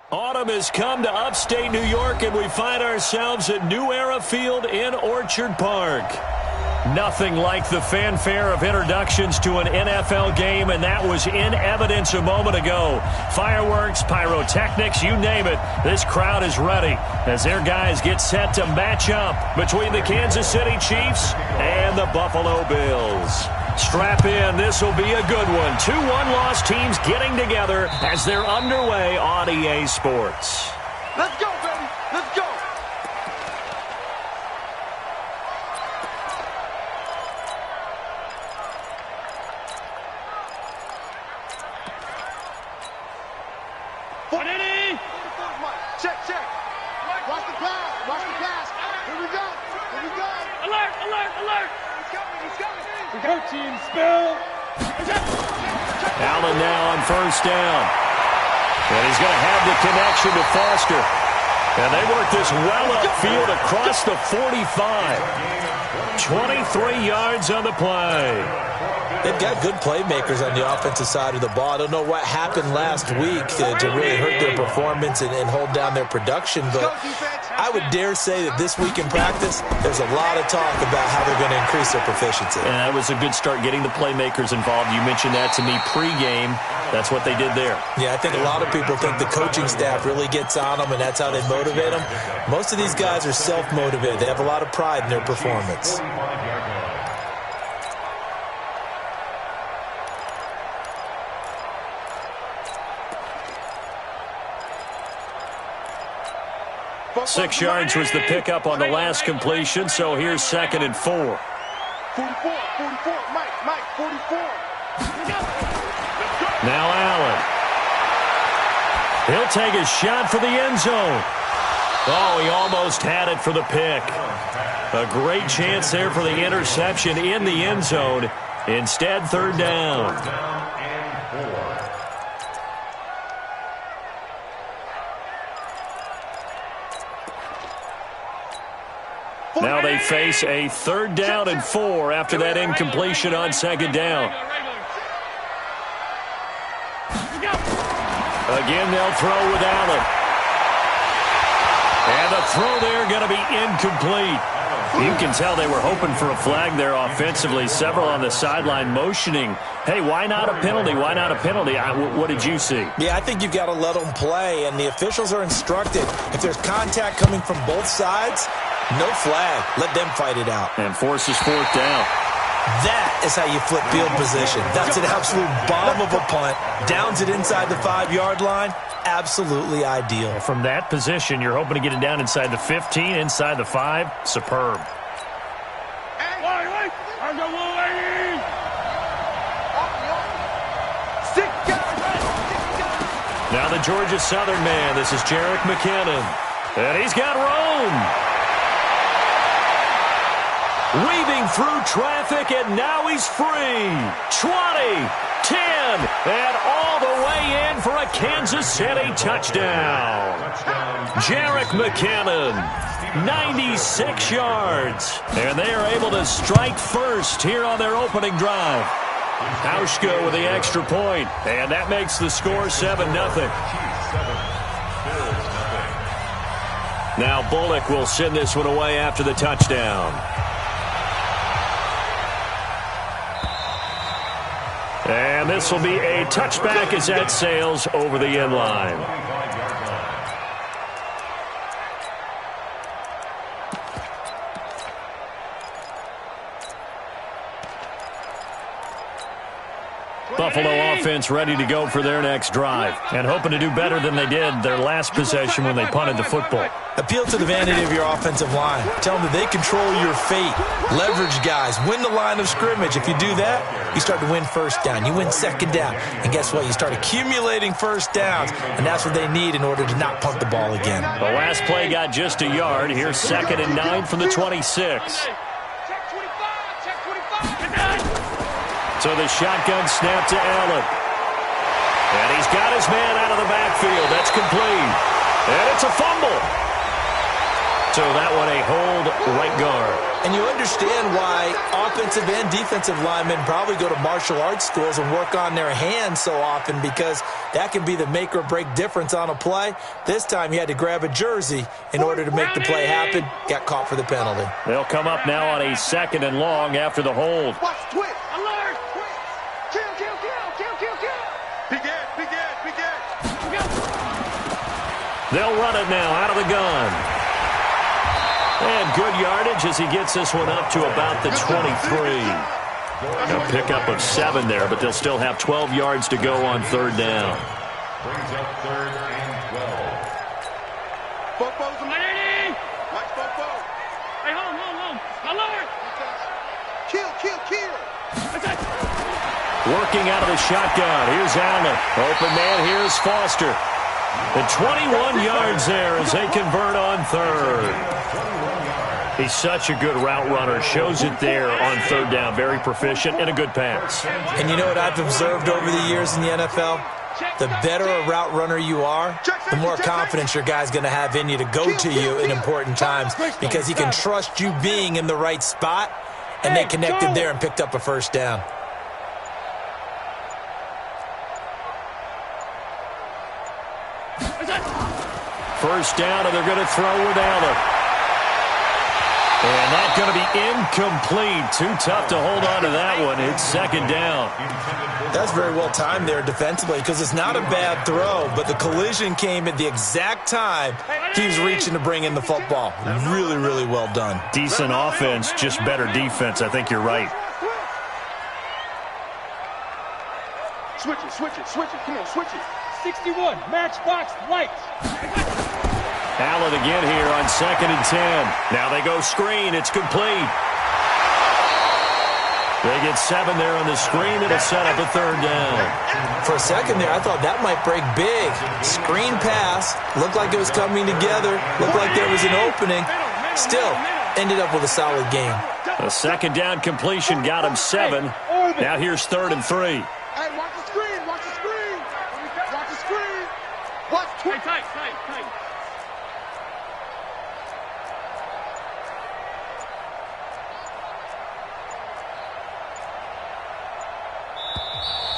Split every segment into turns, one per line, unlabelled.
Autumn has come to upstate New York, and we find ourselves at New Era Field in Orchard Park. Nothing like the fanfare of introductions to an NFL game, and that was in evidence a moment ago. Fireworks, pyrotechnics, you name it. This crowd is ready as their guys get set to match up between the Kansas City Chiefs and the Buffalo Bills. Strap in. This will be a good one. 2 one-loss teams getting together as they're underway on EA Sports.
Let's go, baby. Let's go. Check, check. Watch the pass. Watch the pass. Here we go. Here we go.
Alert, alert, alert.
He's coming. He's coming.
We go, team. Spill.
Allen now on first down. And he's going to have the connection to Foster. And they work this well upfield across the 45. 23 yards on the play.
They've got good playmakers on the offensive side of the ball. I don't know what happened last week to really hurt their performance and hold down their production, but I would dare say that this week in practice, there's a lot of talk about how they're going to increase their proficiency.
And that was a good start, getting the playmakers involved. You mentioned that to me pregame. That's what they did there.
Yeah, I think a lot of people think the coaching staff really gets on them, and that's how they motivate them. Most of these guys are self-motivated. They have a lot of pride in their performance.
Six yards was the pickup on the last completion, so here's 2nd and 4.
44, 44, Mike, 44.
Now Allen. He'll take a shot for the end zone. Oh, he almost had it for the pick. A great chance there for the interception in the end zone. Instead, 3rd down. Now they face a 3rd down and 4 after that incompletion on 2nd down. Again, they'll throw with Allen. And the throw there going to be incomplete. You can tell they were hoping for a flag there offensively. Several on the sideline motioning, hey, why not a penalty? Why not a penalty? What did you see?
Yeah, I think you've got to let them play, and the officials are instructed. If there's contact coming from both sides, no flag. Let them fight it out.
And forces 4th down.
That is how you flip field position. That's an absolute bomb of a punt. Downs it inside the 5-yard line. Absolutely ideal.
From that position, you're hoping to get it down inside the 15, inside the 5. Superb. Now the Georgia Southern man. This is Jerick McKinnon. And he's got Rome. Weaving through traffic, and now he's free. 20, 10, and all the way in for a Kansas City touchdown. Jerick McKinnon, 96 yards. And they are able to strike first here on their opening drive. Hauschka with the extra point, and that makes the score 7-0. Now Bullock will send this one away after the touchdown. And this will be a touchback as that sails over the end line. Buffalo offense ready to go for their next drive and hoping to do better than they did their last possession when they punted the football.
Appeal to the vanity of your offensive line. Tell them that they control your fate. Leverage guys. Win the line of scrimmage. If you do that, you start to win 1st down. You win 2nd down. And guess what? You start accumulating 1st downs, and that's what they need in order to not punt the ball again.
The last play got just a yard. Here's 2nd and 9 from the 26. So the shotgun snap to Allen. And he's got his man out of the backfield. That's complete. And it's a fumble. So that one a hold right guard.
And you understand why offensive and defensive linemen probably go to martial arts schools and work on their hands so often, because that can be the make or break difference on a play. This time he had to grab a jersey in order to make the play happen. Got caught for the penalty.
They'll come up now on a 2nd and long after the hold.
Watch, twitch. Alert. Twitch. Kill, kill, kill, kill, kill, kill. Begin, begin, begin.
They'll run it now out of the gun. And good yardage as he gets this one up to about the 23. A pickup of 7 there, but they'll still have 12 yards to go on 3rd down.
Brings up 3rd and 12.
Bobo's a man. Watch Bobo.
Hey, home. Alert.
Kill, kill, kill.
Working out of the shotgun. Here's Allen. Open man. Here's Foster. And 21 yards there as they convert on 3rd. He's such a good route runner. Shows it there on 3rd down. Very proficient and a good pass.
And you know what I've observed over the years in the NFL? The better a route runner you are, the more confidence your guy's going to have in you to go to you in important times, because he can trust you being in the right spot, and they connected there and picked up a 1st down.
First down, and they're going to throw with Allen. And that's going to be incomplete. Too tough to hold on to that one. It's 2nd down.
That's very well timed there defensively, because it's not a bad throw, but the collision came at the exact time he was reaching to bring in the football. Really, really well done.
Decent offense, just better defense. I think you're right.
Switch it. Come on, switch it.
61, matchbox lights.
Allen again here on 2nd and 10. Now they go screen. It's complete. They get 7 there on the screen. It'll set up a 3rd down.
For a second there, I thought that might break big. Screen pass. Looked like it was coming together. Looked like there was an opening. Still, ended up with a solid game.
A 2nd down completion got him 7. Now here's 3rd and 3.
Hey, watch the screen. Watch the screen. Watch the screen. Watch twitch.
Tight.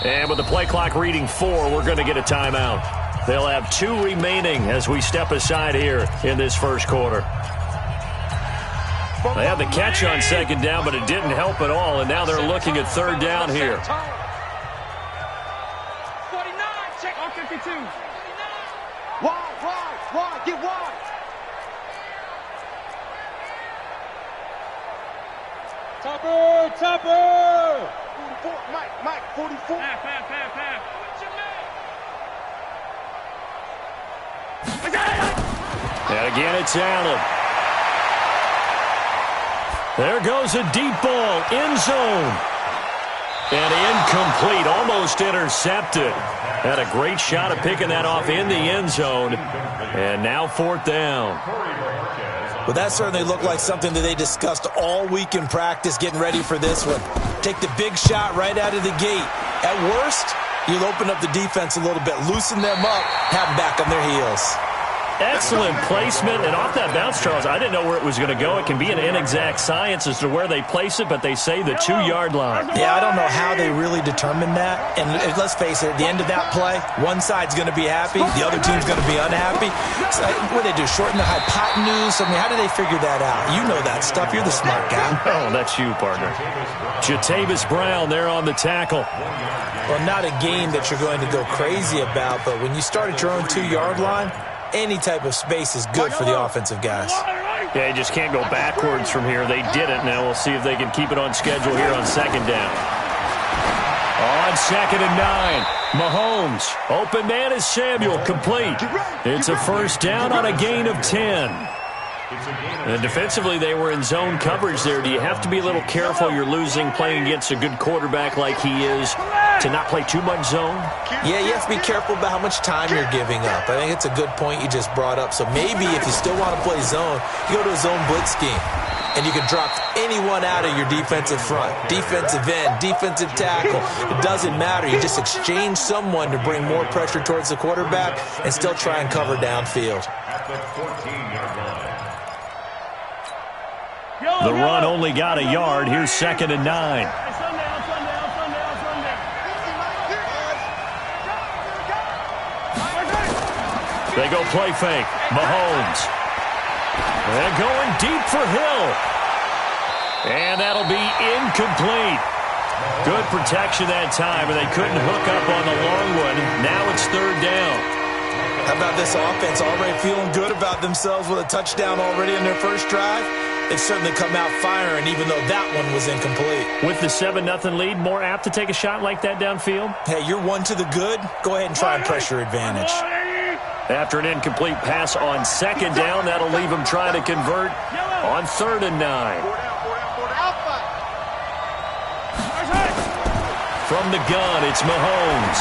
And with the play clock reading 4, we're going to get a timeout. They'll have 2 remaining as we step aside here in this 1st quarter. They had the catch on 2nd down, but it didn't help at all, and now they're looking at 3rd down here.
49, check on 52.
Wide, get wide.
Topper.
44, Mike, 44.
Half.
And again, it's Allen. There goes a deep ball, end zone. And incomplete, almost intercepted. Had a great shot at picking that off in the end zone. And now 4th down.
Well, that certainly looked like something that they discussed all week in practice getting ready for this one. Take the big shot right out of the gate. At worst, you'll open up the defense a little bit, loosen them up, have them back on their heels.
Excellent placement, and off that bounce, Charles, I didn't know where it was going to go. It can be an inexact science as to where they place it, but they say the 2-yard line.
Yeah, I don't know how they really determine that. And let's face it, at the end of that play, one side's going to be happy, the other team's going to be unhappy. So, what do they do, shorten the hypotenuse? I mean, how do they figure that out? You know that stuff. You're the smart guy.
Oh, that's you, partner. Jatavis Brown there on the tackle.
Well, not a game that you're going to go crazy about, but when you start at your own 2-yard line, any type of space is good for the offensive guys.
Yeah, you just can't go backwards from here. They didn't. Now we'll see if they can keep it on schedule here on 2nd down. On 2nd and 9, Mahomes. Open man is Samuel, complete. It's a 1st down on a gain of 10. And defensively, they were in zone coverage there. Do you have to be a little careful? You're losing playing against a good quarterback like he is to not play too much zone?
Yeah, you have to be careful about how much time you're giving up. I think it's a good point you just brought up. So maybe if you still want to play zone, you go to a zone blitz scheme. And you can drop anyone out of your defensive front. Defensive end, defensive tackle. It doesn't matter. You just exchange someone to bring more pressure towards the quarterback and still try and cover downfield.
At the 14-yard line.
The run only got a yard. Here's 2nd and 9. They go play fake. Mahomes. And going deep for Hill. And that'll be incomplete. Good protection that time, and they couldn't hook up on the long one. Now it's 3rd down.
How about this offense already feeling good about themselves with a touchdown already in their first drive? They've certainly come out firing, even though that one was incomplete.
With the 7-0 lead, more apt to take a shot like that downfield?
Hey, you're one to the good. Go ahead and try and pressure advantage.
After an incomplete pass on 2nd down, that'll leave him trying to convert on 3rd and 9. From the gun, it's Mahomes.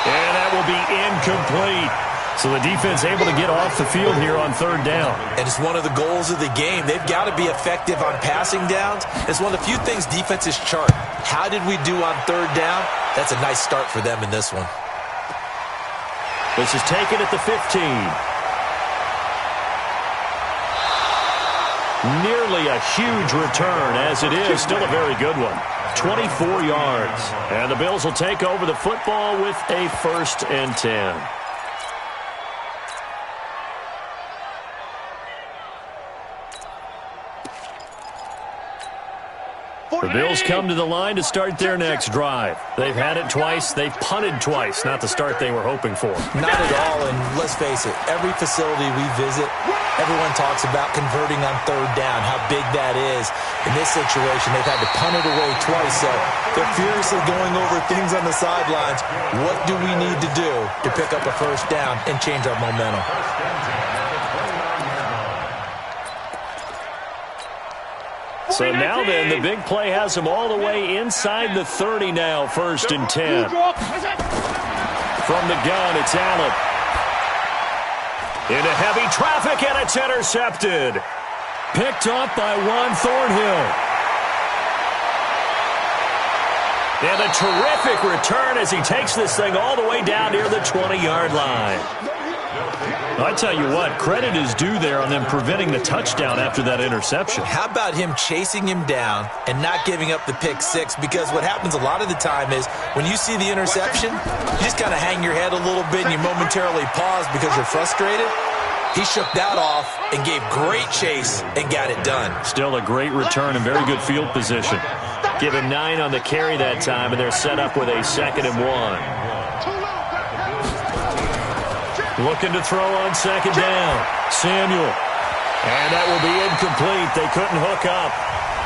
And that will be incomplete. So the defense able to get off the field here on 3rd down.
And it's one of the goals of the game. They've got to be effective on passing downs. It's one of the few things defenses chart. How did we do on 3rd down? That's a nice start for them in this one.
This is taken at the 15. Nearly a huge return, as it is. Still a very good one. 24 yards. And the Bills will take over the football with a 1st and 10. The Bills come to the line to start their next drive. They've had it twice. They've punted twice. Not the start they were hoping for.
Not at all, and let's face it, every facility we visit, everyone talks about converting on 3rd down, how big that is. In this situation, they've had to punt it away twice, so they're furiously going over things on the sidelines. What do we need to do to pick up a 1st down and change our momentum?
So now then, the big play has them all the way inside the 30 now, 1st and 10. From the gun, it's Allen. Into heavy traffic, and it's intercepted. Picked up by Juan Thornhill. And a terrific return as he takes this thing all the way down near the 20-yard line. I tell you what, credit is due there on them preventing the touchdown after that interception.
How about him chasing him down and not giving up the pick 6? Because what happens a lot of the time is when you see the interception, you just kind of hang your head a little bit and you momentarily pause because you're frustrated. He shook that off and gave great chase and got it done.
Still a great return and very good field position. Give him 9 on the carry that time, and they're set up with a 2nd and 1. Looking to throw on 2nd down. Samuel. And that will be incomplete. They couldn't hook up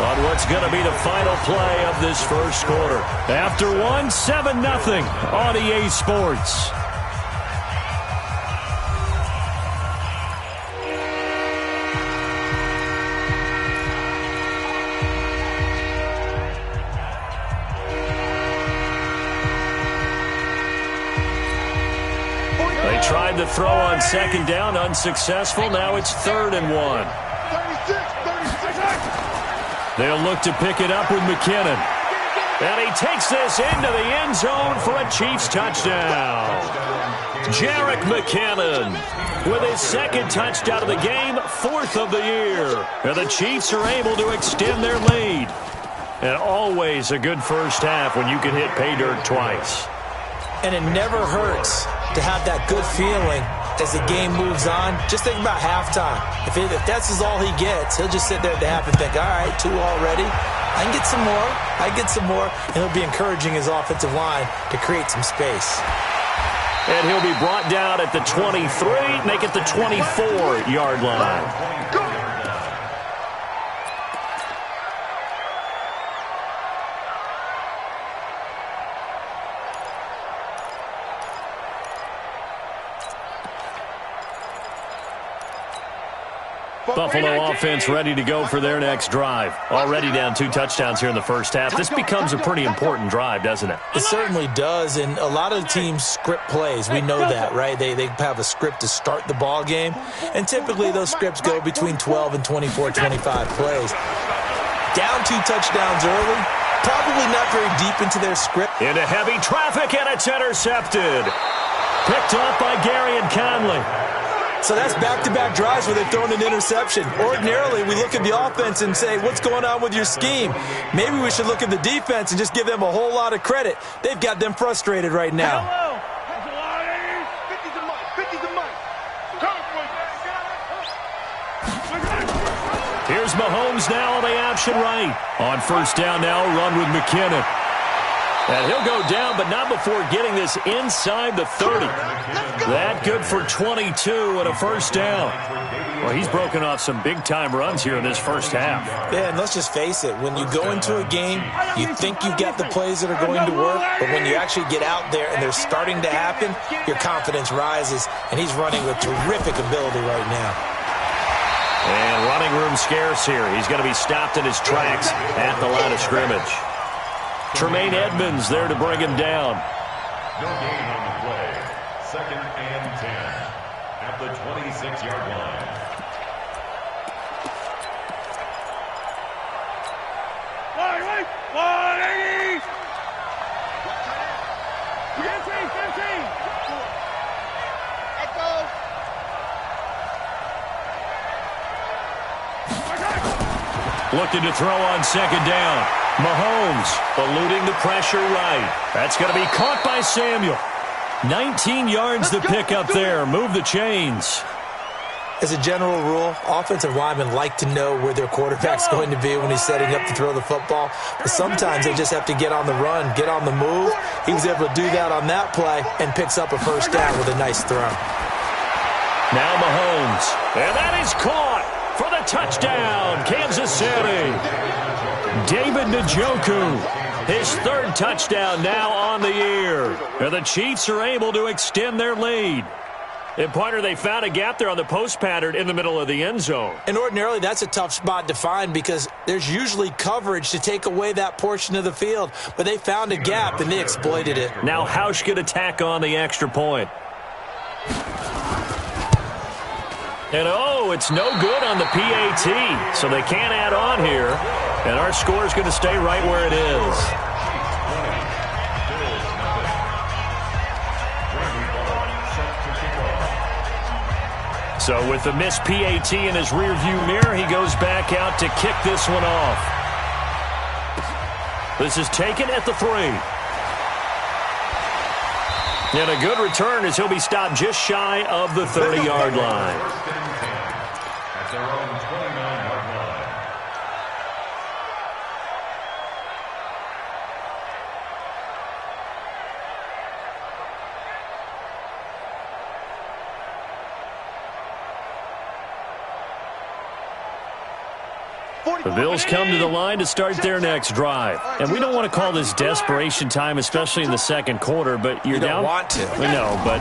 on what's going to be the final play of this first quarter. After 7-0 on EA Sports. They tried to throw on 2nd down, unsuccessful. Now it's 3rd and 1. They'll look to pick it up with McKinnon. And he takes this into the end zone for a Chiefs touchdown. Jerick McKinnon with his 2nd touchdown of the game, 4th of the year. And the Chiefs are able to extend their lead. And always a good first half when you can hit pay dirt twice.
And it never hurts to have that good feeling as the game moves on. Just think about halftime. If that's all he gets, he'll just sit there at the half and think, all right, 2 already. I can get some more. I get some more. And he'll be encouraging his offensive line to create some space.
And he'll be brought down at the 23, make it the 24-yard line. Buffalo offense ready to go for their next drive. Already down 2 touchdowns here in the first half. This becomes a pretty important drive, doesn't it?
It certainly does, and a lot of the teams script plays. We know that, right? They have a script to start the ball game, and typically those scripts go between 12 and 24, 25 plays. Down 2 touchdowns early, probably not very deep into their script.
Into heavy traffic, and it's intercepted. Picked up by Gary and Conley.
So that's back-to-back drives where they've thrown an interception. Ordinarily, we look at the offense and say, what's going on with your scheme? Maybe we should look at the defense and just give them a whole lot of credit. They've got them frustrated right now.
Hello. 50's the money. 50's the money.
Here's Mahomes now on the option right. On first down now, run with McKinnon. And he'll go down, but not before getting this inside the 30. That good for 22 and a first down. Well, he's broken off some big-time runs here in this first half.
Yeah, and let's just face it. When you go into a game, you think you've got the plays that are going to work, but when you actually get out there and they're starting to happen, your confidence rises, and he's running with terrific ability right now.
And running room scarce here. He's going to be stopped in his tracks at the line of scrimmage. Tremaine Edmonds there to bring him down.
No gain on the play. 2nd and 10 at the 26-yard line.
Wide, 180. 15.
Echo.
Looking to throw on second down. Mahomes eluding the pressure right. That's going to be caught by Samuel. 19 yards to pick up there. Move the chains.
As a general rule, offensive linemen like to know where their quarterback's going to be when he's setting up to throw the football. But sometimes they just have to get on the run, get on the move. He was able to do that on that play and picks up a first down with a nice throw.
Now Mahomes. And that is caught for the touchdown, Kansas City. David Njoku, his 3rd touchdown now on the year. And the Chiefs are able to extend their lead. And, partner, they found a gap there on the post pattern in the middle of the end zone.
And ordinarily, that's a tough spot to find because there's usually coverage to take away that portion of the field. But they found a gap, and they exploited it.
Now Hausch could attack on the extra point. And, oh, it's no good on the PAT. So they can't add on here. And our score is going to stay right where it is. So with the missed PAT in his rearview mirror, he goes back out to kick this one off. This is taken at the 3. And a good return as he'll be stopped just shy of the 30-yard line.
At their own 29-yard line.
The Bills come to the line to start their next drive. And we don't want to call this desperation time, especially in the second quarter, but you're down.
You don't want to.
No, but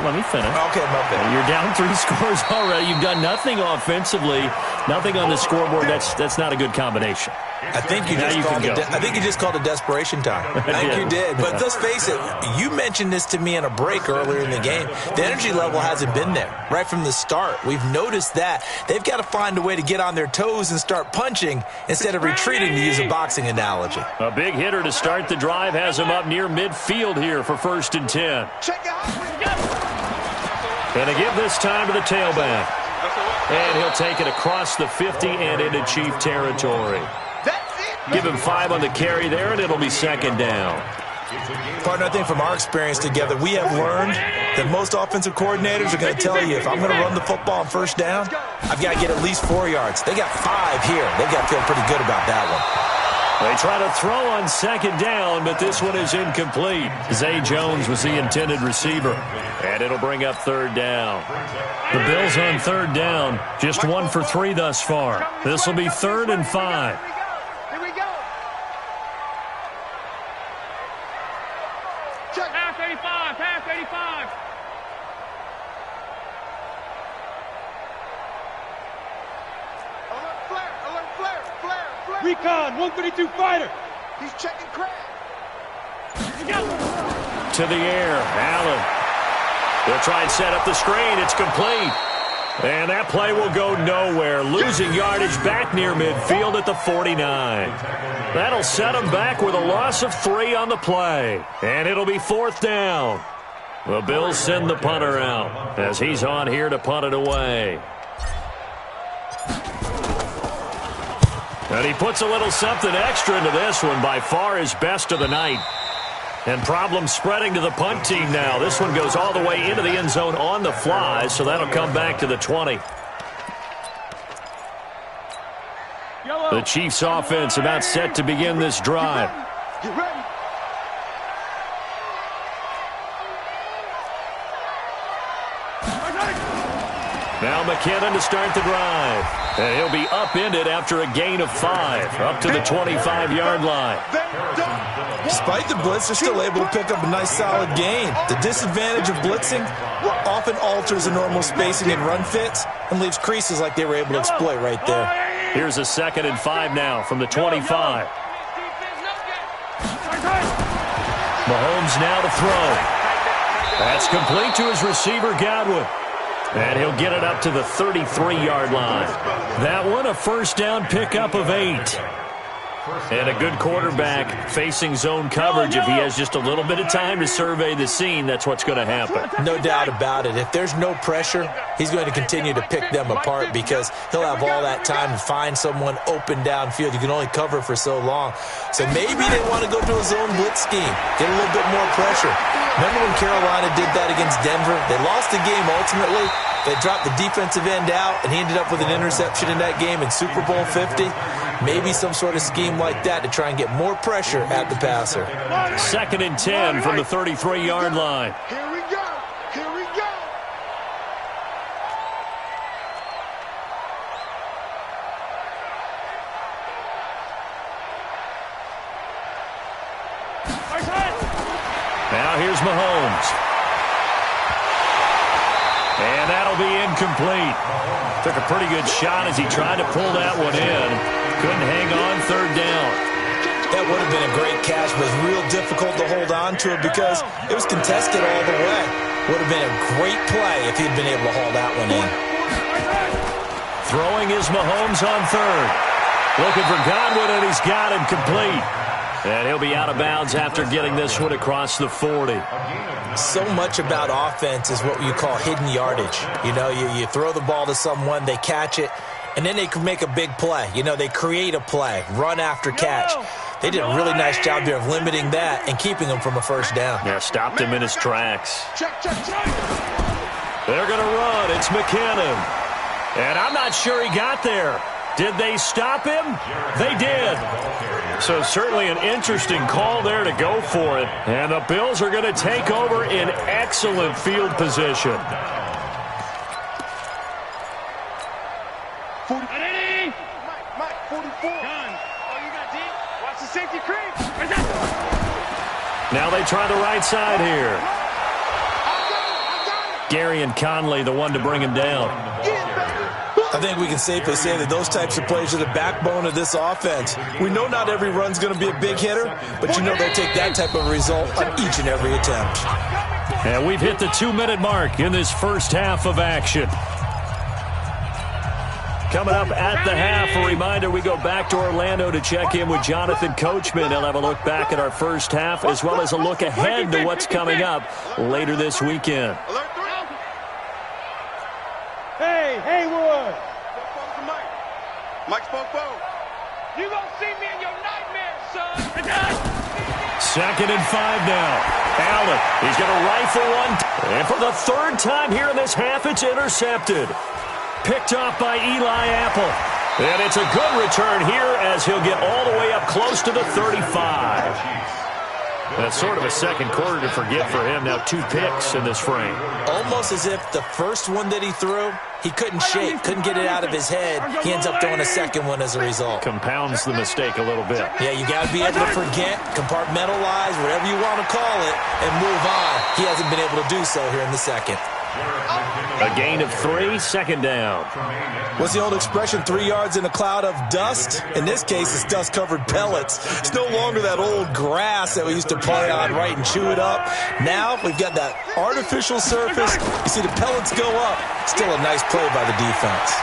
let me finish.
Okay, my bad.
You're down 3 scores already. You've done nothing offensively, nothing on the scoreboard. That's not a good combination.
I think you just called it desperation time. I think you did. But let's face it, you mentioned this to me in a break earlier in the game. The energy level hasn't been there right from the start. We've noticed that. They've got to find a way to get on their toes and start punching instead of retreating, to use a boxing analogy.
A big hitter to start the drive has him up near midfield here for 1st and 10. And they give this time to the tailback. And he'll take it across the 50 and into Chief territory. Give him 5 on the carry there, and it'll be 2nd down.
Partner, I think from our experience together, we have learned that most offensive coordinators are going to tell you, if I'm going to run the football on first down, I've got to get at least 4 yards. They got 5 here. They've got to feel pretty good about that one.
They try to throw on 2nd down, but this one is incomplete. Zay Jones was the intended receiver. And it'll bring up 3rd down. The Bills on 3rd down, just 1 for 3 thus far. This will be 3rd and 5.
Here we go.
Pass 85. Pass 85.
Alert flare.
Recon, 132 fighter.
He's checking crab.
To the air, Allen. They'll try and set up the screen. It's complete. And that play will go nowhere. Losing yardage back near midfield at the 49. That'll set them back with a loss of 3 on the play. And it'll be 4th down. The Bills send the punter out as he's on here to punt it away. And he puts a little something extra into this one, by far his best of the night. And problems spreading to the punt team now. This one goes all the way into the end zone on the fly, so that'll come back to the 20. The Chiefs offense about set to begin this drive.
Get ready.
Now McKinnon to start the drive. And he'll be upended after a gain of 5, up to the 25-yard line.
Despite the blitz, they're still able to pick up a nice solid gain. The disadvantage of blitzing often alters the normal spacing and run fits and leaves creases like they were able to exploit right there.
Here's a 2nd and 5 now from the 25. Mahomes now to throw. That's complete to his receiver, Godwin. And he'll get it up to the 33-yard line. That one, a first down pickup of 8. And a good quarterback facing zone coverage. If he has just a little bit of time to survey the scene, that's what's going to happen.
No doubt about it. If there's no pressure, he's going to continue to pick them apart because he'll have all that time to find someone open downfield. You can only cover for so long. So maybe they want to go to a zone blitz scheme, get a little bit more pressure. Remember when Carolina did that against Denver? They lost the game ultimately. They dropped the defensive end out, and he ended up with an interception in that game in Super Bowl 50. Maybe some sort of scheme like that to try and get more pressure at the passer.
2nd and 10 from the 33-yard line.
Here we go. Here we go.
Now here's Mahomes. And that'll be incomplete. Took a pretty good shot as he tried to pull that one in. Couldn't hang on 3rd down.
That would have been a great catch, but it's real difficult to hold on to it because it was contested all the way. Would have been a great play if he'd been able to haul that one in.
Throwing is Mahomes on 3rd. Looking for Godwin, and he's got him complete. And he'll be out of bounds after getting this one across the 40.
So much about offense is what you call hidden yardage. You know, you throw the ball to someone, they catch it, and then they can make a big play. You know, they create a play, run after catch. They did a really nice job there of limiting that and keeping him from a first down.
Yeah, stopped him in his tracks.
Check.
They're going to run. It's McKinnon. And I'm not sure he got there. Did they stop him? They did. So certainly an interesting call there to go for it. And the Bills are going to take over in excellent field position.
Mike, 44. Oh, you got deep. Watch the safety creep.
Now they try the right side here.
I got it.
Gary and Conley, the one to bring him down.
I think we can safely say that those types of plays are the backbone of this offense. We know not every run's going to be a big hitter, but you know they'll take that type of result on each and every attempt.
And we've hit the 2-minute mark in this first half of action. Coming up at the half, a reminder, we go back to Orlando to check in with Jonathan Coachman. He'll have a look back at our first half as well as a look ahead to what's coming up later this weekend.
Hey, Haywood.
Mike spoke forward.
You gonna see me in your nightmares, son.
2nd and 5 now. Allen, he's going to rifle one. And for the 3rd time here in this half, it's intercepted. Picked off by Eli Apple. And it's a good return here as he'll get all the way up close to the 35. That's sort of a second quarter to forget for him. Now 2 picks in this frame.
Almost as if the first one that he threw, he couldn't shake, couldn't get it out of his head. He ends up throwing a second one as a result.
Compounds the mistake a little bit.
Yeah, you got to be able to forget, compartmentalize, whatever you want to call it, and move on. He hasn't been able to do so here in the second.
A gain of 3, 2nd down.
What's the old expression, 3 yards in a cloud of dust? In this case, it's dust-covered pellets. It's no longer that old grass that we used to play on, right, and chew it up. Now we've got that artificial surface. You see the pellets go up. Still a nice play by the defense.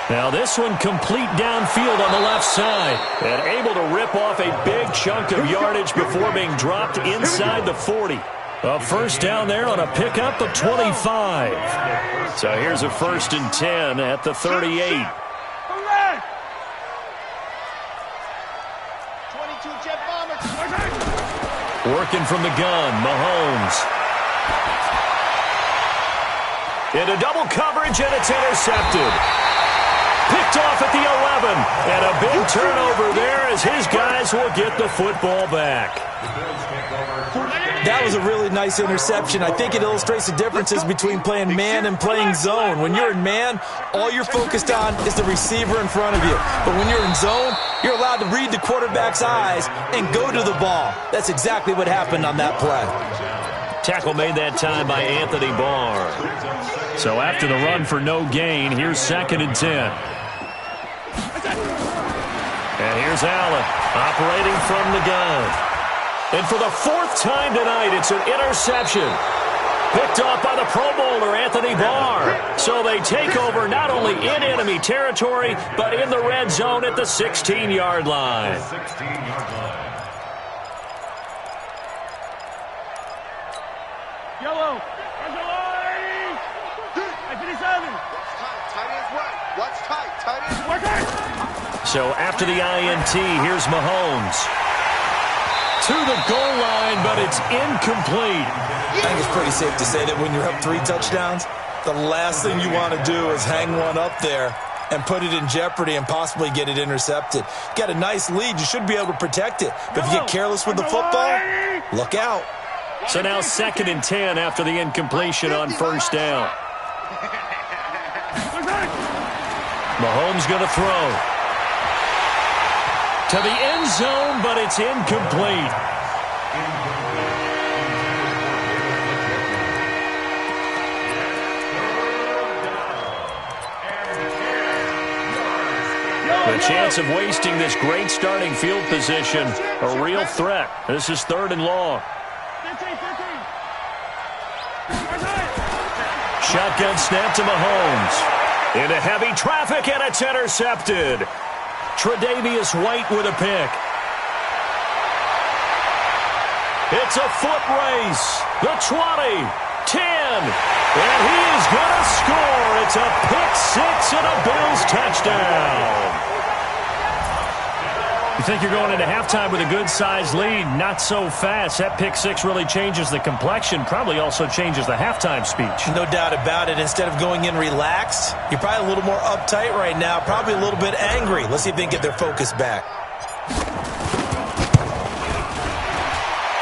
Now this one complete downfield on the left side. And able to rip off a big chunk of yardage before being dropped inside the 40. A first down there on a pickup of 25. So here's a 1st and 10 at the 38.
22 Jet Bombers.
Working from the gun, Mahomes. Into double coverage, and it's intercepted. Picked off at the 11. And a big turnover there as his guys will get the football back.
That was a really nice interception. I think it illustrates the differences between playing man and playing zone. When you're in man, all you're focused on is the receiver in front of you. But when you're in zone, you're allowed to read the quarterback's eyes and go to the ball. That's exactly what happened on that play.
Tackle made that time by Anthony Barr. So after the run for no gain, here's 2nd and 10. And here's Allen operating from the gun. And for the 4th time tonight, it's an interception. Picked off by the Pro Bowler, Anthony Barr. So they take over not only in enemy territory, but in the red zone at the 16-yard line.
Yellow.
Tight end's right. Watch tight. Tight end's right.
So after the INT, here's Mahomes. To the goal line, but it's incomplete.
I think it's pretty safe to say that when you're up 3 touchdowns, the last thing you want to do is hang one up there and put it in jeopardy and possibly get it intercepted. Got a nice lead. You should be able to protect it. But if you get careless with the football, look out.
So now 2nd and 10 after the incompletion on 1st down. Mahomes going to throw. To the end zone, but it's incomplete. The chance of wasting this great starting field position, a real threat. This is 3rd and long. Shotgun snap to Mahomes. Into heavy traffic, and it's intercepted. Tre'Davious White with a pick. It's a foot race. The 20, 10, and he is going to score. It's a pick 6 and a Bills touchdown. You think you're going into halftime with a good-sized lead? Not so fast. That pick 6 really changes the complexion, probably also changes the halftime speech.
No doubt about it. Instead of going in relaxed, you're probably a little more uptight right now, probably a little bit angry. Let's see if they can get their focus back.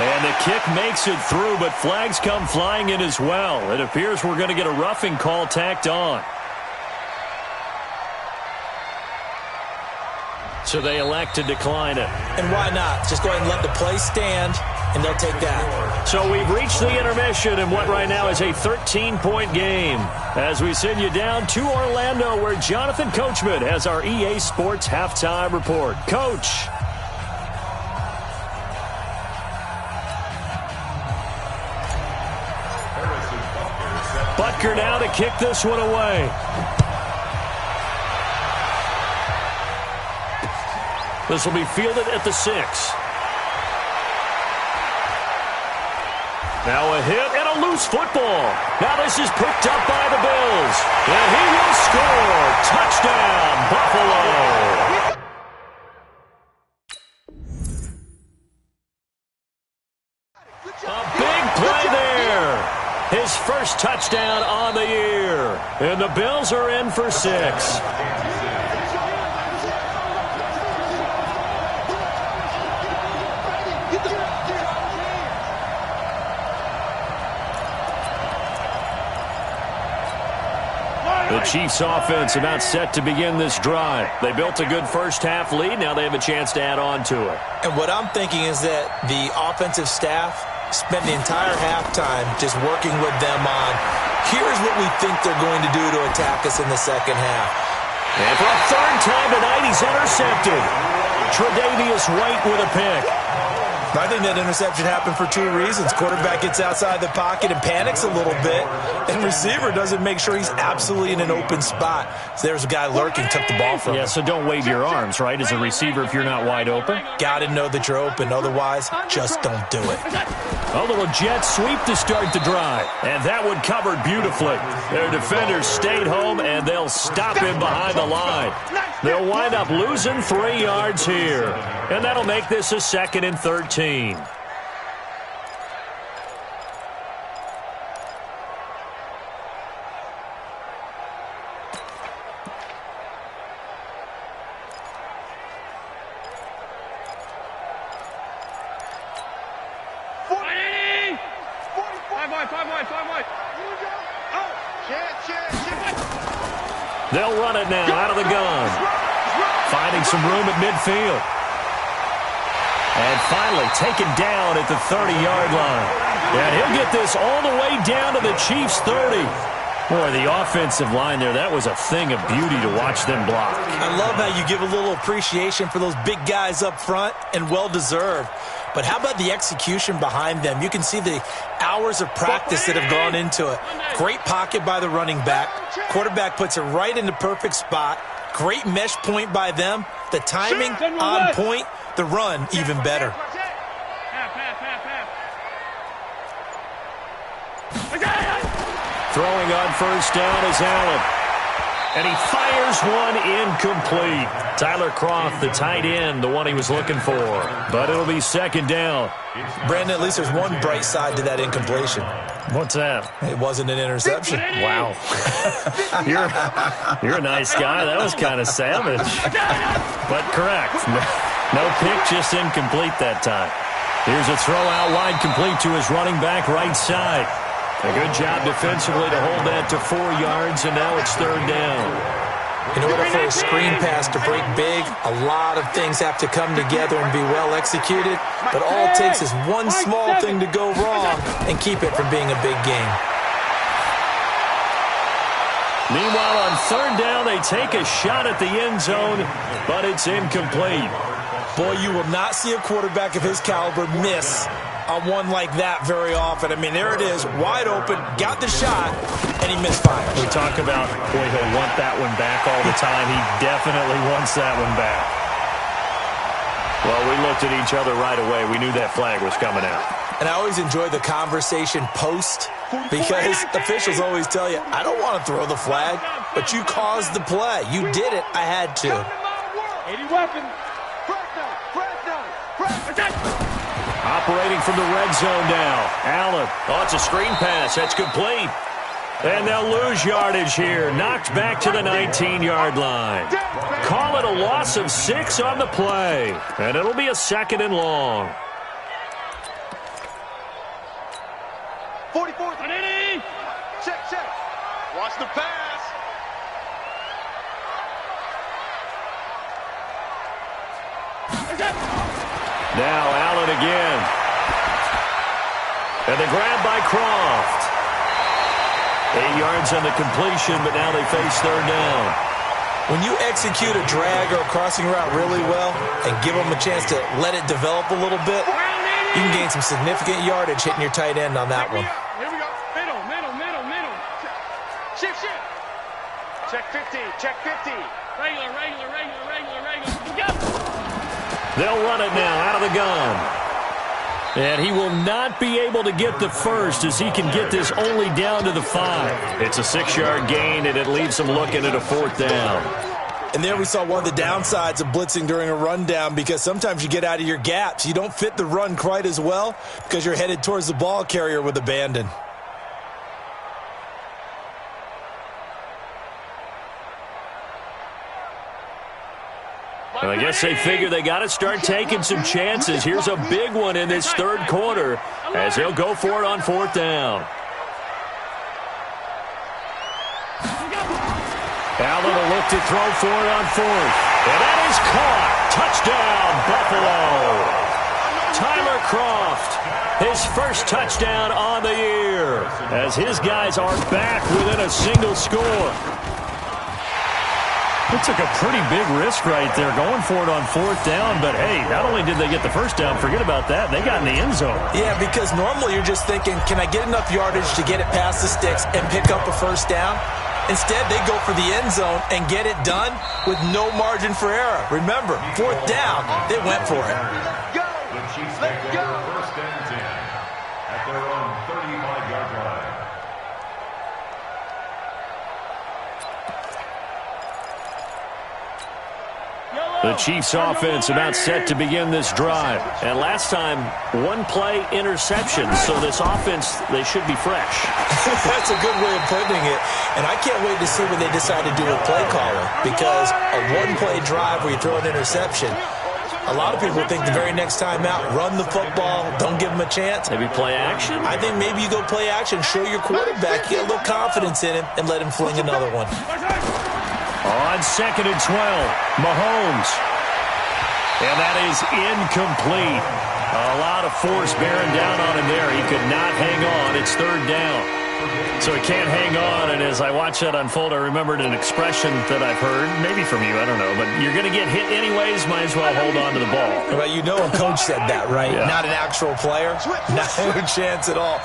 And the kick makes it through, but flags come flying in as well. It appears we're going to get a roughing call tacked on. So they elect to decline it.
And why not? Just go ahead and let the play stand, and they'll take that.
So we've reached the intermission in what right now is a 13-point game. As we send you down to Orlando, where Jonathan Coachman has our EA Sports halftime report. Coach. Butker now to kick this one away. This will be fielded at the 6. Now a hit and a loose football. Now this is picked up by the Bills. And he will score. Touchdown, Buffalo. A big play there. His first touchdown on the year. And the Bills are in for 6. The Chiefs offense about set to begin this drive. They built a good first-half lead. Now they have a chance to add on to it.
And what I'm thinking is that the offensive staff spent the entire halftime just working with them on, here's what we think they're going to do to attack us in the second half.
And for a 3rd time tonight, he's intercepted. Tre'Davious White with a pick.
I think that interception happened for two reasons. Quarterback gets outside the pocket and panics a little bit, and receiver doesn't make sure he's absolutely in an open spot. So there's a guy lurking, took the ball from him.
Yeah, so don't wave your arms, right, as a receiver if you're not wide open.
Got to know that you're open. Otherwise, just don't do it.
A little jet sweep to start the drive. And that one covered beautifully. Their defenders stayed home, and they'll stop him behind the line. They'll wind up losing 3 yards here. And that'll make this a 2nd and 13. They'll run it now out of the gun. Finding some room at midfield. And finally taken down at the 30-yard line. And he'll get this all the way down to the Chiefs' 30. Boy, the offensive line there, that was a thing of beauty to watch them block.
I love how you give a little appreciation for those big guys up front, and well-deserved. But how about the execution behind them? You can see the hours of practice that have gone into it. Great pocket by the running back. Quarterback puts it right in the perfect spot. Great mesh point by them. The timing on point. The run even better.
Throwing on first down is Allen. And he fires one incomplete. Tyler Kroft, the tight end, the one he was looking for. But it'll be 2nd down.
Brandon, at least there's one bright side to that incompletion.
What's that?
It wasn't an interception.
Wow. You're a nice guy. That was kind of savage. But correct. No pick, just incomplete that time. Here's a throw out wide, complete to his running back right side. A good job defensively to hold that to 4 yards, and now it's 3rd down.
In order for a screen pass to break big, a lot of things have to come together and be well executed, but all it takes is one small thing to go wrong and keep it from being a big game.
Meanwhile, on 3rd down, they take a shot at the end zone, but it's incomplete.
Boy, you will not see a quarterback of his caliber miss on one like that very often. I mean, there it is, wide open, got the shot, and he misfires.
We talk about, boy, he'll want that one back all the time. He definitely wants that one back. Well, we looked at each other right away. We knew that flag was coming out.
And I always enjoy the conversation post, because officials always tell you, I don't want to throw the flag, but you caused the play. You did it. I had to.
80 weapons.
Operating from the red zone now. Allen. Oh, it's a screen pass. That's complete. And they'll lose yardage here. Knocked back to the 19-yard line. Call it a loss of 6 on the play. And it'll be a 2nd and long.
44th and 80. Check. Watch the pass.
Now Allen again. And the grab by Kroft. 8 yards on the completion, but now they face 3rd down.
When you execute a drag or a crossing route really well and give them a chance to let it develop a little bit, you can gain some significant yardage hitting your tight end on that one.
Here we go. Middle.
Shift. Check 50.
Regular. Go.
They'll run it now out of the gun. And he will not be able to get the first as he can get this only down to the 5. It's a 6-yard gain, and it leaves him looking at a 4th down.
And there we saw one of the downsides of blitzing during a rundown, because sometimes you get out of your gaps. You don't fit the run quite as well because you're headed towards the ball carrier with abandon.
Well, I guess they figure they got to start taking some chances. Here's a big one in this 3rd quarter as he'll go for it on 4th down. Allen will look to throw for it on 4th. And that is caught. Touchdown, Buffalo. Tyler Kroft, his first touchdown on the year as his guys are back within a single score. It took a pretty big risk right there going for it on 4th down, but hey, not only did they get the first down, forget about that, they got in the end zone.
Yeah, because normally you're just thinking, can I get enough yardage to get it past the sticks and pick up a first down? Instead, they go for the end zone and get it done with no margin for error. Remember, 4th down, they went for it.
Go!
The Chiefs
Let's
take
go!
over 1st and 10 at their own 35-yard line.
The Chiefs offense about set to begin this drive. And last time, one-play interception. So this offense, they should be fresh.
That's a good way of putting it. And I can't wait to see what they decide to do with play calling. Because a one-play drive where you throw an interception, a lot of people think the very next time out, run the football, don't give them a chance.
Maybe play action?
I think maybe you go play action, show your quarterback, get a little confidence in him, and let him fling another one.
On 2nd and 12, Mahomes. And that is incomplete. A lot of force bearing down on him there. He could not hang on. It's 3rd down. So he can't hang on, and as I watched that unfold, I remembered an expression that I've heard, maybe from you, I don't know, but you're going to get hit anyways, might as well hold on to the ball.
Well, you know a coach said that, right?
Yeah.
Not an actual player. No chance at all.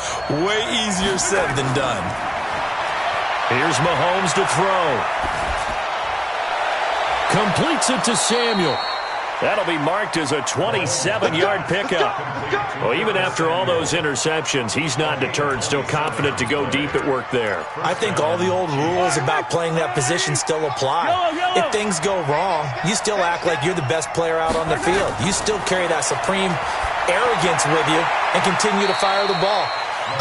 Way easier said than done.
Here's Mahomes to throw. Completes it to Samuel. That'll be marked as a 27-yard pickup. Well, even after all those interceptions, he's not deterred, still confident to go deep at work there.
I think all the old rules about playing that position still apply. If things go wrong, you still act like you're the best player out on the field. You still carry that supreme arrogance with you and continue to fire the ball.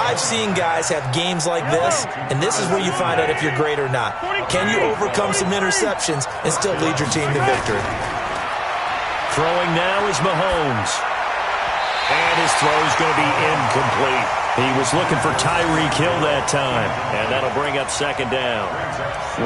I've seen guys have games like this, and this is where you find out if you're great or not. Can you overcome some interceptions and still lead your team to victory?
Throwing now is Mahomes. And his throw is going to be incomplete. He was looking for Tyreek Hill that time, and that'll bring up 2nd down.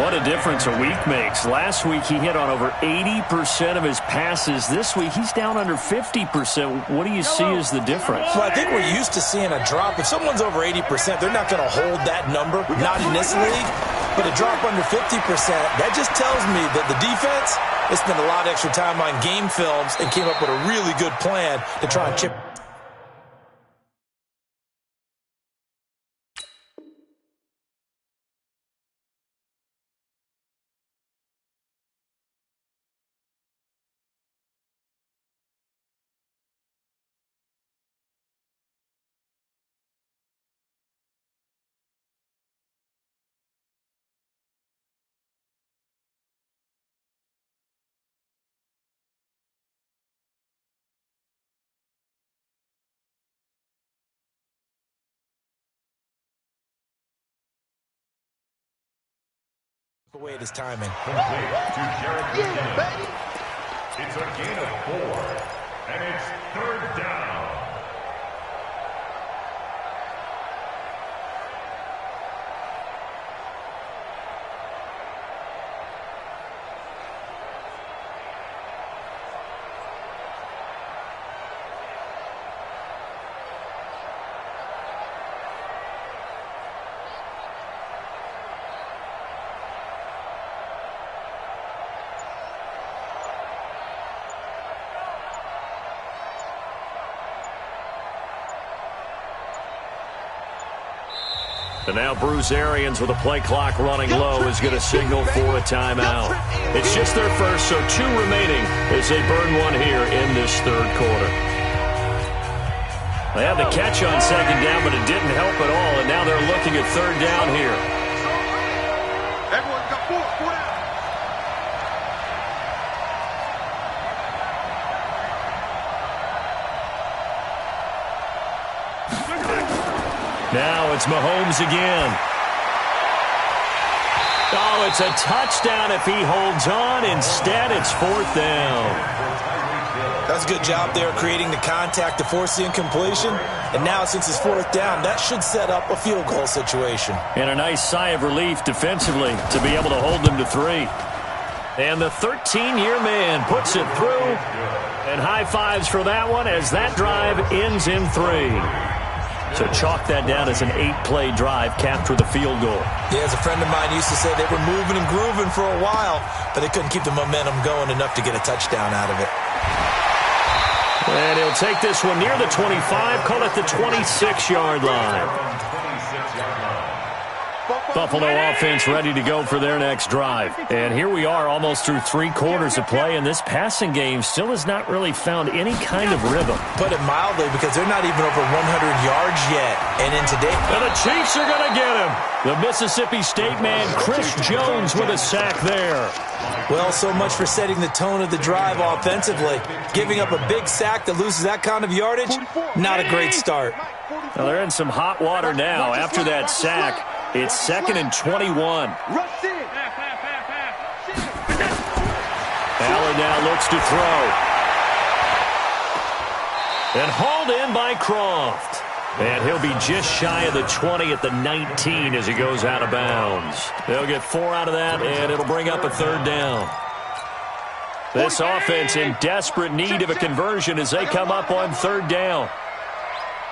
What a difference a week makes. Last week he hit on over 80% of his passes. This week he's down under 50%. What do you see as the difference?
Well, I think we're used to seeing a drop. If someone's over 80%, they're not going to hold that number, not in this league. But a drop under 50%, that just tells me that the defense, they spent a lot of extra time on game films and came up with a really good plan to try and chip. Away at his timing.
Complete to Jarrett McKinnon.
Yeah, baby!
It's a gain of 4, and it's 3rd down.
And now Bruce Arians with a play clock running low is going to signal for a timeout. It's just their first, so 2 remaining as they burn one here in this 3rd quarter. They had the catch on 2nd down, but it didn't help at all, and now they're looking at 3rd down here.
Everyone got 4 down.
Now it's Mahomes again. Oh, it's a touchdown if he holds on. Instead, it's 4th down.
That's a good job there creating the contact to force the incompletion. And now, since it's 4th down, that should set up a field goal situation.
And a nice sigh of relief defensively to be able to hold them to 3. And the 13-year man puts it through. And high fives for that one as that drive ends in 3. So chalk that down as an 8-play drive capped with a field goal.
Yeah, as a friend of mine used to say, they were moving and grooving for a while, but they couldn't keep the momentum going enough to get a touchdown out of it.
And he'll take this one near the 25, call it the 26-yard line. Buffalo offense ready to go for their next drive. And here we are almost through 3 quarters of play, and this passing game still has not really found any kind of rhythm.
Put it mildly, because they're not even over 100 yards yet. And in today...
And the Chiefs are going to get him. The Mississippi State man, Chris Jones, with a sack there.
Well, so much for setting the tone of the drive offensively. Giving up a big sack that loses that kind of yardage, not a great start.
Well, they're in some hot water now after that sack. It's 2nd and 21. Allen now looks to throw. And hauled in by Croft. And he'll be just shy of the 20 at the 19 as he goes out of bounds. They'll get 4 out of that, and it'll bring up a 3rd down. This offense in desperate need of a conversion as they come up on 3rd down.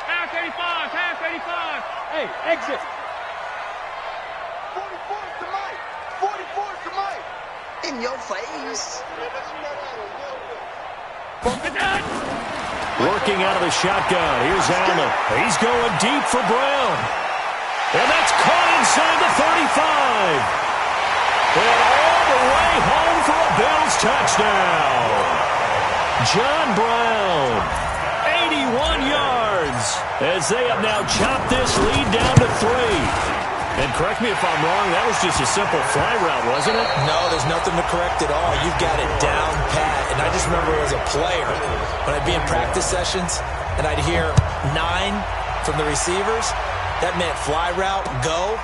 Half 85, half 85. Hey, exit.
44 to Mike. 44 to Mike. In your face.
Working out of the shotgun. Here's Allen. He's going deep for Brown. And that's caught inside the 35. And all the way home for a Bills touchdown. John Brown, 81 yards, as they have now chopped this lead down to 3. And correct me if I'm wrong, that was just a simple fly route, wasn't it?
No, there's nothing to correct at all. You've got it down pat. And I just remember as a player, when I'd be in practice sessions and I'd hear 9 from the receivers, that meant fly route, go,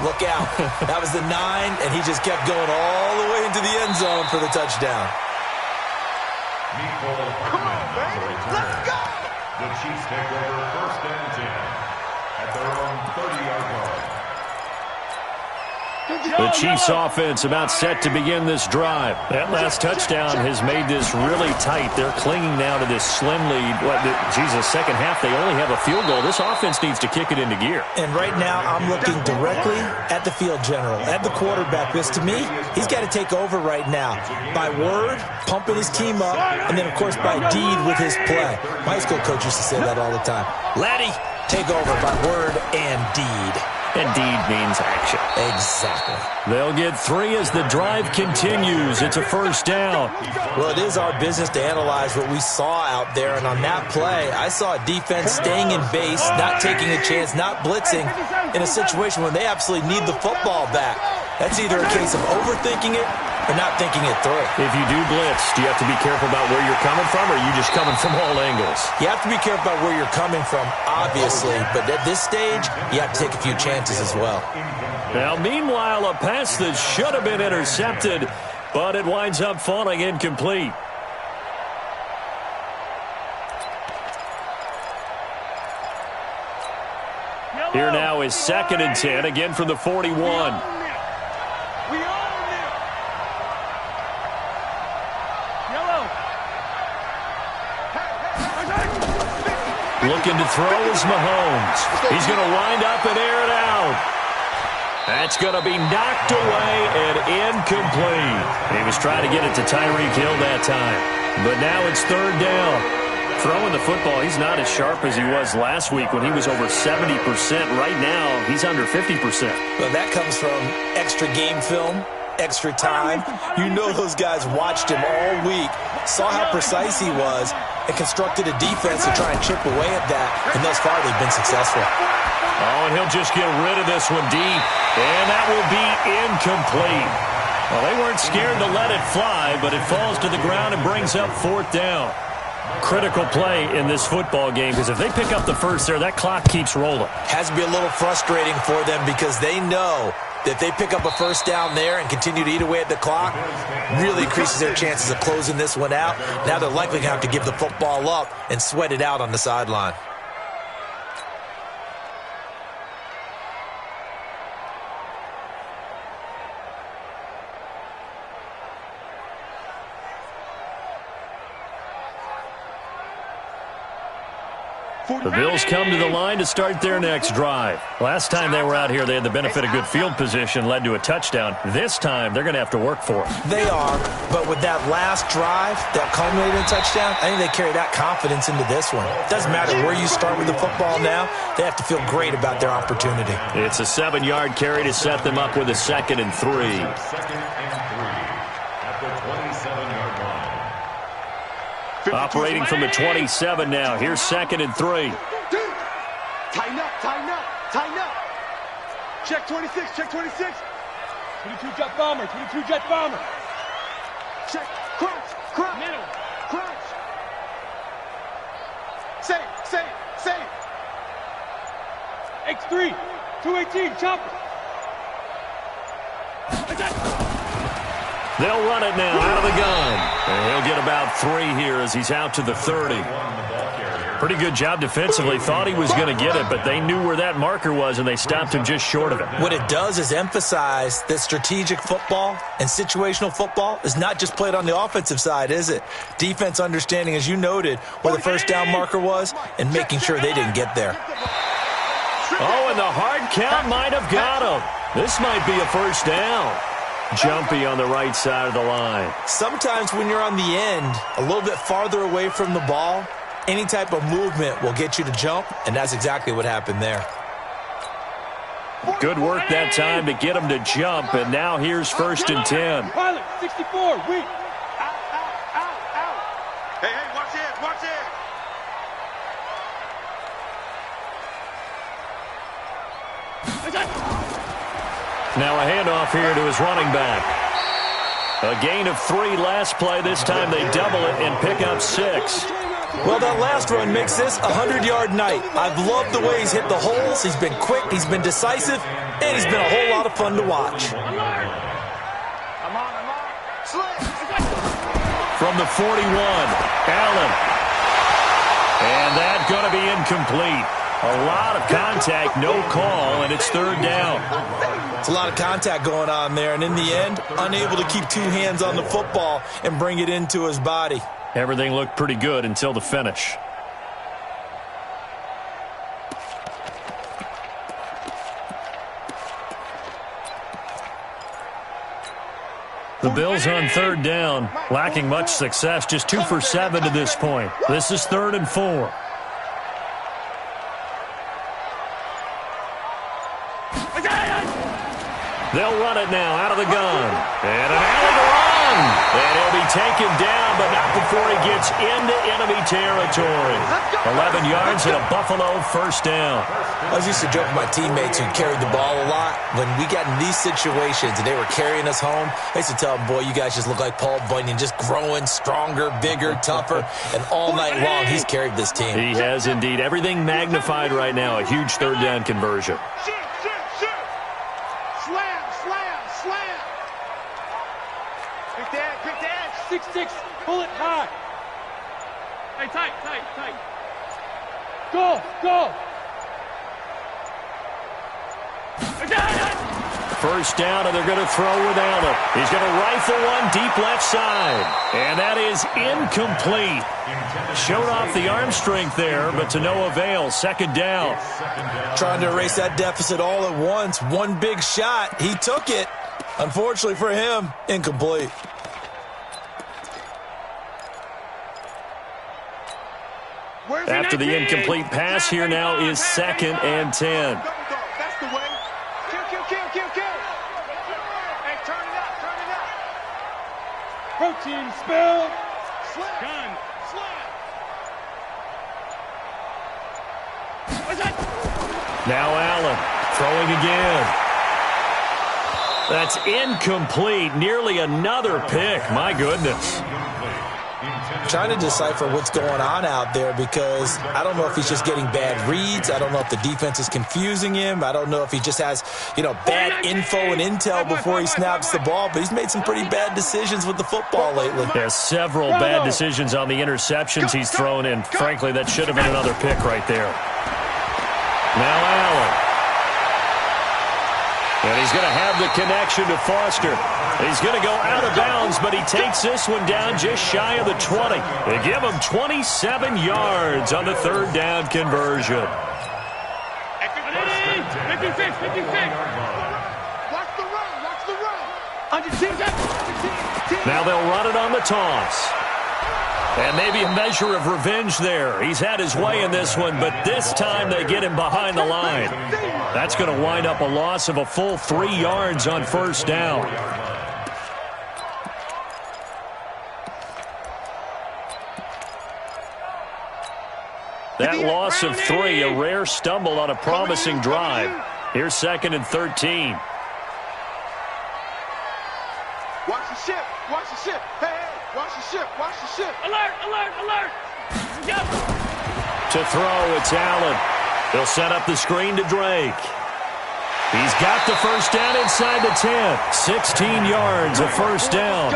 look out. That was the 9, and he just kept going all the way into the end zone for the touchdown.
Come on, baby. Let's go.
The Chiefs take over 1st and 10 at their own 30-yard line.
The Chiefs offense about set to begin this drive. That last touchdown has made this really tight. They're clinging now to this slim lead. Second half, they only have a field goal. This offense needs to kick it into gear.
And right now, I'm looking directly at the field general, at the quarterback, because to me, he's got to take over right now. By word, pumping his team up, and then, of course, by deed with his play. My high school coach used to say that all the time. Laddie, take over by word and deed.
And deed means action.
Exactly.
They'll get 3 as the drive continues. It's a 1st down.
Well, it is our business to analyze what we saw out there. And on that play, I saw a defense staying in base, not taking a chance, not blitzing in a situation when they absolutely need the football back. That's either a case of overthinking it or not thinking it through.
If you do blitz, do you have to be careful about where you're coming from, or are you just coming from all angles?
You have to be careful about where you're coming from, obviously. But at this stage, you have to take a few chances as well.
Now, meanwhile, a pass that should have been intercepted, but it winds up falling incomplete. Here now is 2nd and 10, again from the 41.
We own them. Yellow.
Looking to throw is Mahomes. He's going to wind up and air it out. That's going to be knocked away and incomplete. He was trying to get it to Tyreek Hill that time. But now it's 3rd down. Throwing the football, he's not as sharp as he was last week when he was over 70%. Right now, he's under 50%.
Well, that comes from extra game film, extra time. You know those guys watched him all week, saw how precise he was, and constructed a defense to try and chip away at that. And thus far, they've been successful.
Oh, and he'll just get rid of this one deep. And that will be incomplete. Well, they weren't scared to let it fly, but it falls to the ground and brings up 4th down. Critical play in this football game, because if they pick up the first there, that clock keeps rolling.
Has to be a little frustrating for them because they know that if they pick up a 1st down there and continue to eat away at the clock, really increases their chances of closing this one out. Now they're likely going to have to give the football up and sweat it out on the sideline.
The Bills come to the line to start their next drive. Last time they were out here, they had the benefit of good field position, led to a touchdown. This time, they're going to have to work for it.
They are, but with that last drive that culminated in a touchdown, I think they carry that confidence into this one. It doesn't matter where you start with the football now. They have to feel great about their opportunity.
It's a 7-yard carry to set them up with a 2nd and 3.
Second and 3 at the 27-yard line.
Operating from the 27 now. Here's 2nd and 3.
Tighten up, tighten up, tighten up. Check 26, check 26.
22 jet bomber, 22 jet bomber.
Check, crunch, crunch,
Middle.
crunch. Save, save, save.
X3, 218, chopper.
They'll run it now out of the gun. And he'll get about 3 here as he's out to the 30. Pretty good job defensively. Thought he was going to get it, but they knew where that marker was, and they stopped him just short of it.
What it does is emphasize that strategic football and situational football is not just played on the offensive side, is it? Defense understanding, as you noted, where the first down marker was and making sure they didn't get there.
Oh, and the hard count might have got him. This might be a first down. Jumpy on the right side of the line.
Sometimes when you're on the end, a little bit farther away from the ball, any type of movement will get you to jump, and that's exactly what happened there.
Good work that time to get him to jump, and now here's 1st and 10.
Pilot, 64, weak.
Out, out, out, out. Hey, hey, watch it, watch it.
Now a handoff here to his running back. A gain of 3 last play. This time they double it and pick up 6.
Well, that last run makes this a 100-yard night. I've loved the way he's hit the holes. He's been quick, he's been decisive, and he's been a whole lot of fun to watch.
I'm on. Slip.
From the 41, Allen. And that's going to be incomplete. A lot of contact, no call, and it's 3rd down.
It's a lot of contact going on there, and in the end, unable to keep 2 hands on the football and bring it into his body.
Everything looked pretty good until the finish. The Bills on 3rd down, lacking much success, just 2 for 7 to this point. This is 3rd and 4. They'll run it now out of the gun. And an alley to run. And he'll be taken down, but not before he gets into enemy territory. 11 yards and a Buffalo 1st down.
I used to joke with my teammates who carried the ball a lot. When we got in these situations and they were carrying us home, I used to tell them, boy, you guys just look like Paul Bunyan, just growing stronger, bigger, tougher. And all night long, he's carried this team.
He has indeed. Everything magnified right now. A huge 3rd down conversion.
Shoot. Slam. Pick the edge.
6-6, pull it high. Hey, tight. Go.
First down, and they're going to throw with Allen. He's going to rifle one deep left side. And that is incomplete. Showed off the arm strength there, but to no avail. 2nd down.
Trying to erase that deficit all at once. One big shot. He took it. Unfortunately for him, incomplete.
After the incomplete pass, here now is 2nd and 10.
That's the way. Kill. Hey, turn it up.
Protein spill.
Slap.
Gun.
Now Allen throwing again. That's incomplete. Nearly another pick. My goodness.
Trying to decipher what's going on out there because I don't know if he's just getting bad reads. I don't know if the defense is confusing him. I don't know if he just has, bad info and intel before he snaps the ball. But he's made some pretty bad decisions with the football lately.
There's several bad decisions on the interceptions he's thrown in. Frankly, that should have been another pick right there. Now Allen. And he's going to have the connection to Foster. He's going to go out of bounds, but he takes this one down just shy of the 20. They give him 27 yards on the third down conversion.
56, 56.
Watch the run. Watch the run.
Now they'll run it on the toss. And maybe a measure of revenge there. He's had his way in this one, but this time they get him behind the line. That's going to wind up a loss of a full 3 yards on first down. That loss of 3, a rare stumble on a promising drive. Here's 2nd and 13.
Watch the ship. Watch the ship. Hey, hey. Watch the ship. Watch the ship.
Alert, alert, alert. Yep.
To throw, it's Allen. He'll set up the screen to Drake. He's got the first down inside the 10. 16 yards, a first down.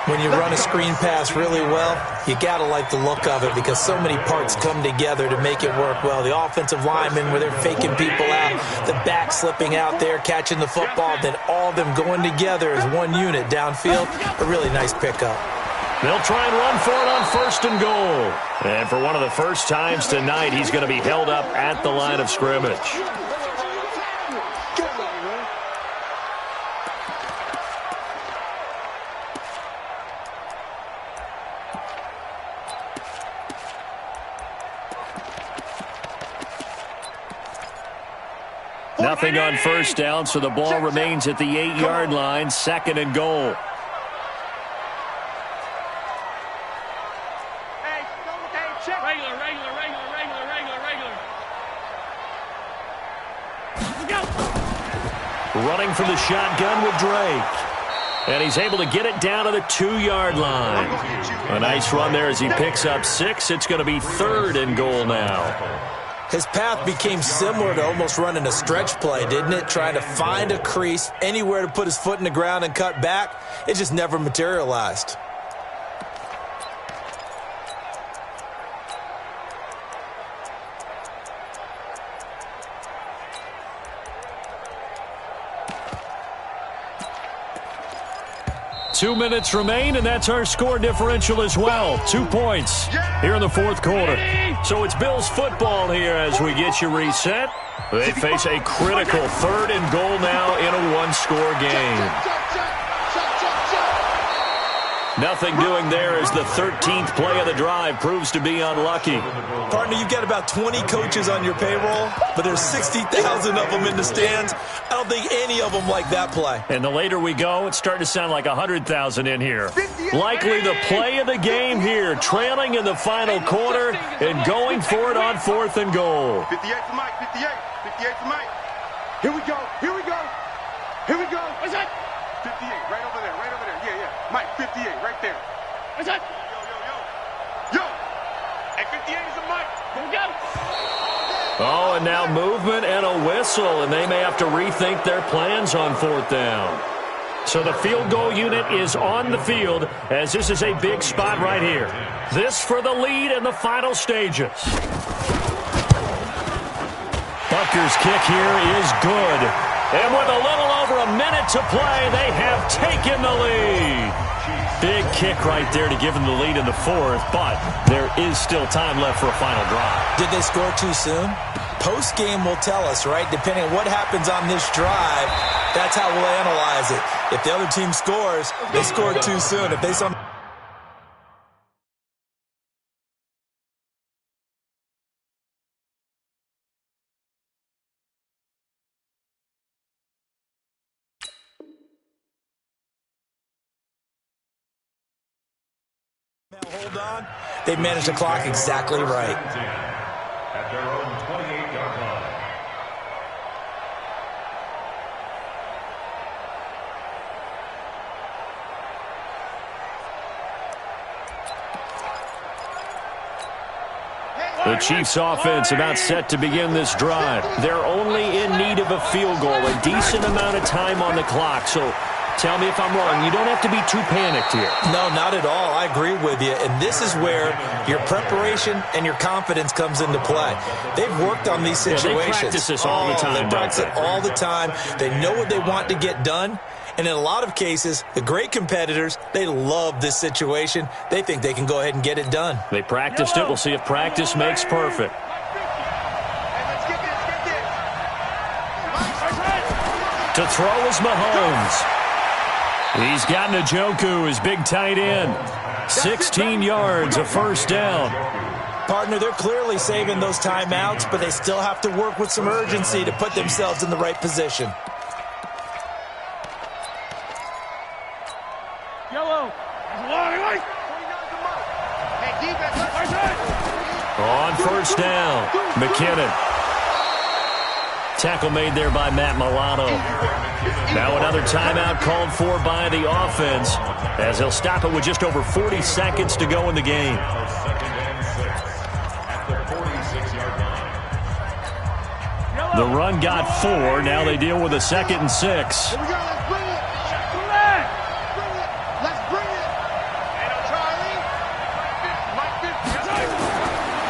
When you run a screen pass really well, you got to like the look of it because so many parts come together to make it work well. The offensive linemen, where they're faking people out, the back slipping out there, catching the football, then all of them going together as one unit downfield. A really nice pickup.
They'll try and run for it on 1st and goal. And for one of the first times tonight, he's going to be held up at the line of scrimmage. Nothing on first down, so the ball remains at the 8-yard line, 2nd and goal. Running for the shotgun with Drake. And he's able to get it down to the 2-yard line. A nice run there as he picks up 6. It's going to be 3rd and goal now.
His path became similar to almost running a stretch play, didn't it? Trying to find a crease, anywhere to put his foot in the ground and cut back. It just never materialized.
Two minutes remain, and that's our score differential as well. 2 points here in the 4th quarter. So it's Bills football here as we get you reset. They face a critical 3rd and goal now in a 1-score game. Nothing doing there as the 13th play of the drive proves to be unlucky.
Partner, you've got about 20 coaches on your payroll, but there's 60,000 of them in the stands. I don't think any of them like that play.
And the later we go, it's starting to sound like 100,000 in here. Likely the play of the game here, trailing in the final quarter and going for it on 4th and goal.
58 for Mike, 58. 58 for Mike. Here we go, here we go. Here we go.
What's that?
58, right over there, right over there. Yeah, yeah. Mike, 58, right there.
What's that?
Yo. Hey, 58 is a Mike.
Here we go.
Oh, and now movement and a whistle, and they may have to rethink their plans on 4th down. So the field goal unit is on the field as this is a big spot right here. This for the lead in the final stages. Butker's kick here is good. And with a little over a minute to play, they have taken the lead. Big kick right there to give them the lead in the 4th, but there is still time left for a final drive.
Did they score too soon? Post-game will tell us, right? Depending on what happens on this drive, that's how we'll analyze it. If the other team scores, they scored too soon. If they somehow hold on, they've managed the clock exactly right.
At their own 28-yard line.
The Chiefs offense about set to begin this drive. They're only in need of a field goal, a decent amount of time on the clock. So Tell me if I'm wrong. You don't have to be too panicked here.
No, not at all. I agree with you. And this is where your preparation and your confidence comes into play. They've worked on these situations.
Yeah, they practice this all the time.
They practice it all the time. They know what they want to get done. And in a lot of cases, the great competitors, they love this situation. They think they can go ahead and get it done.
They practiced it. We'll see if practice makes perfect. To throw is Mahomes. He's got Njoku, his big tight end. 16 yards, a first down.
Partner, they're clearly saving those timeouts, but they still have to work with some urgency to put themselves in the right position.
Yellow.
On first down, McKinnon. Tackle made there by Matt Milano. Now another timeout called for by the offense as they'll stop it with just over 40 seconds to go in the game. The run got 4. Now they deal with a 2nd and 6.
Here we go. Let's bring it. Let's bring it.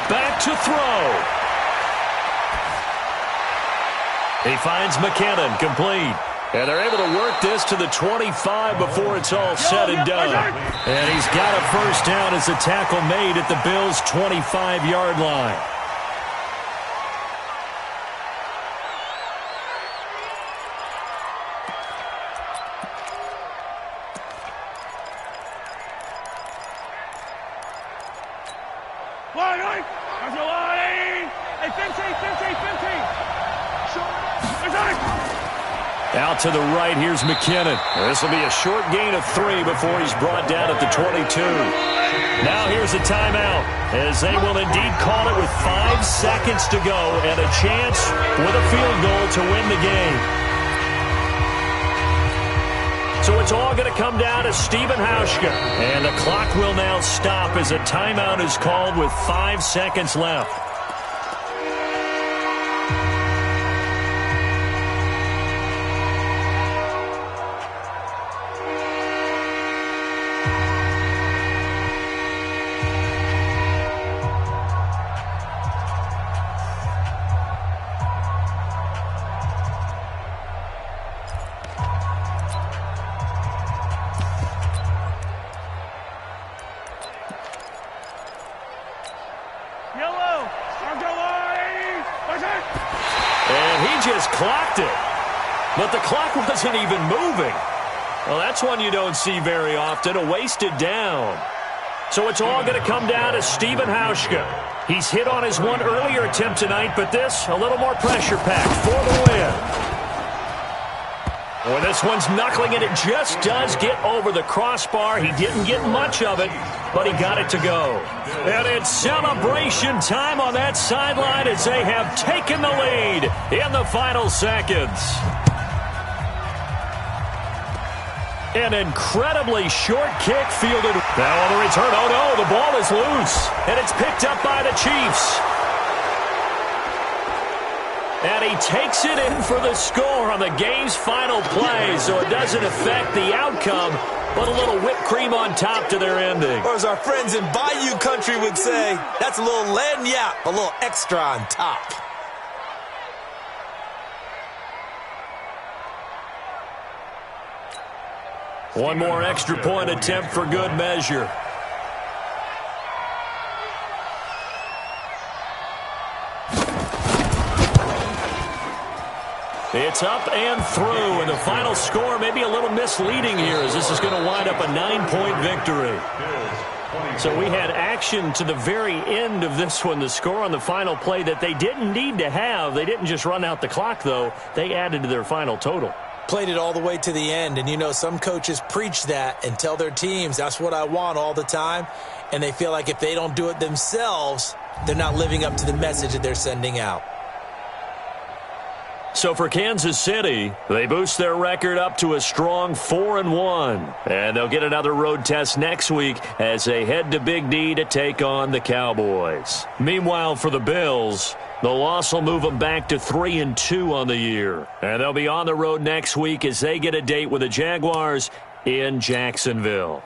Back to throw. He finds McKinnon, complete. And they're able to work this to the 25 before it's all said and done. And he's got a first down as the tackle made at the Bills' 25-yard line. Out to the right, here's McKinnon. This will be a short gain of 3 before he's brought down at the 22. Now here's a timeout, as they will indeed call it with 5 seconds to go and a chance with a field goal to win the game. So it's all going to come down to Stephen Hauschka. And the clock will now stop as a timeout is called with 5 seconds left. Clocked it, but the clock wasn't even moving. Well, that's one you don't see very often, a wasted down. So it's all going to come down to Stephen Hauschka. He's hit on his one earlier attempt tonight, but this, a little more pressure-packed for the win. Well, this one's knuckling it. It just does get over the crossbar. He didn't get much of it, but he got it to go. And it's celebration time on that sideline as they have taken the lead in the final seconds. An incredibly short kick fielded. Now on the return, oh no, the ball is loose. And it's picked up by the Chiefs. And he takes it in for the score on the game's final play, so it doesn't affect the outcome, but a little whipped cream on top to their ending.
Or as our friends in Bayou Country would say, that's a little lagniappe, a little extra on top.
One more extra point attempt for good measure. It's up and through, and the final score may be a little misleading here as this is going to wind up a 9-point victory. So we had action to the very end of this one, the score on the final play that they didn't need to have. They didn't just run out the clock, though. They added to their final total.
Played it all the way to the end, and you know some coaches preach that and tell their teams, that's what I want all the time, and they feel like if they don't do it themselves, they're not living up to the message that they're sending out.
So for Kansas City, they boost their record up to a strong 4-1. And they'll get another road test next week as they head to Big D to take on the Cowboys. Meanwhile, for the Bills, The loss will move them back to 3-2 on the year. And they'll be on the road next week as they get a date with the Jaguars in Jacksonville.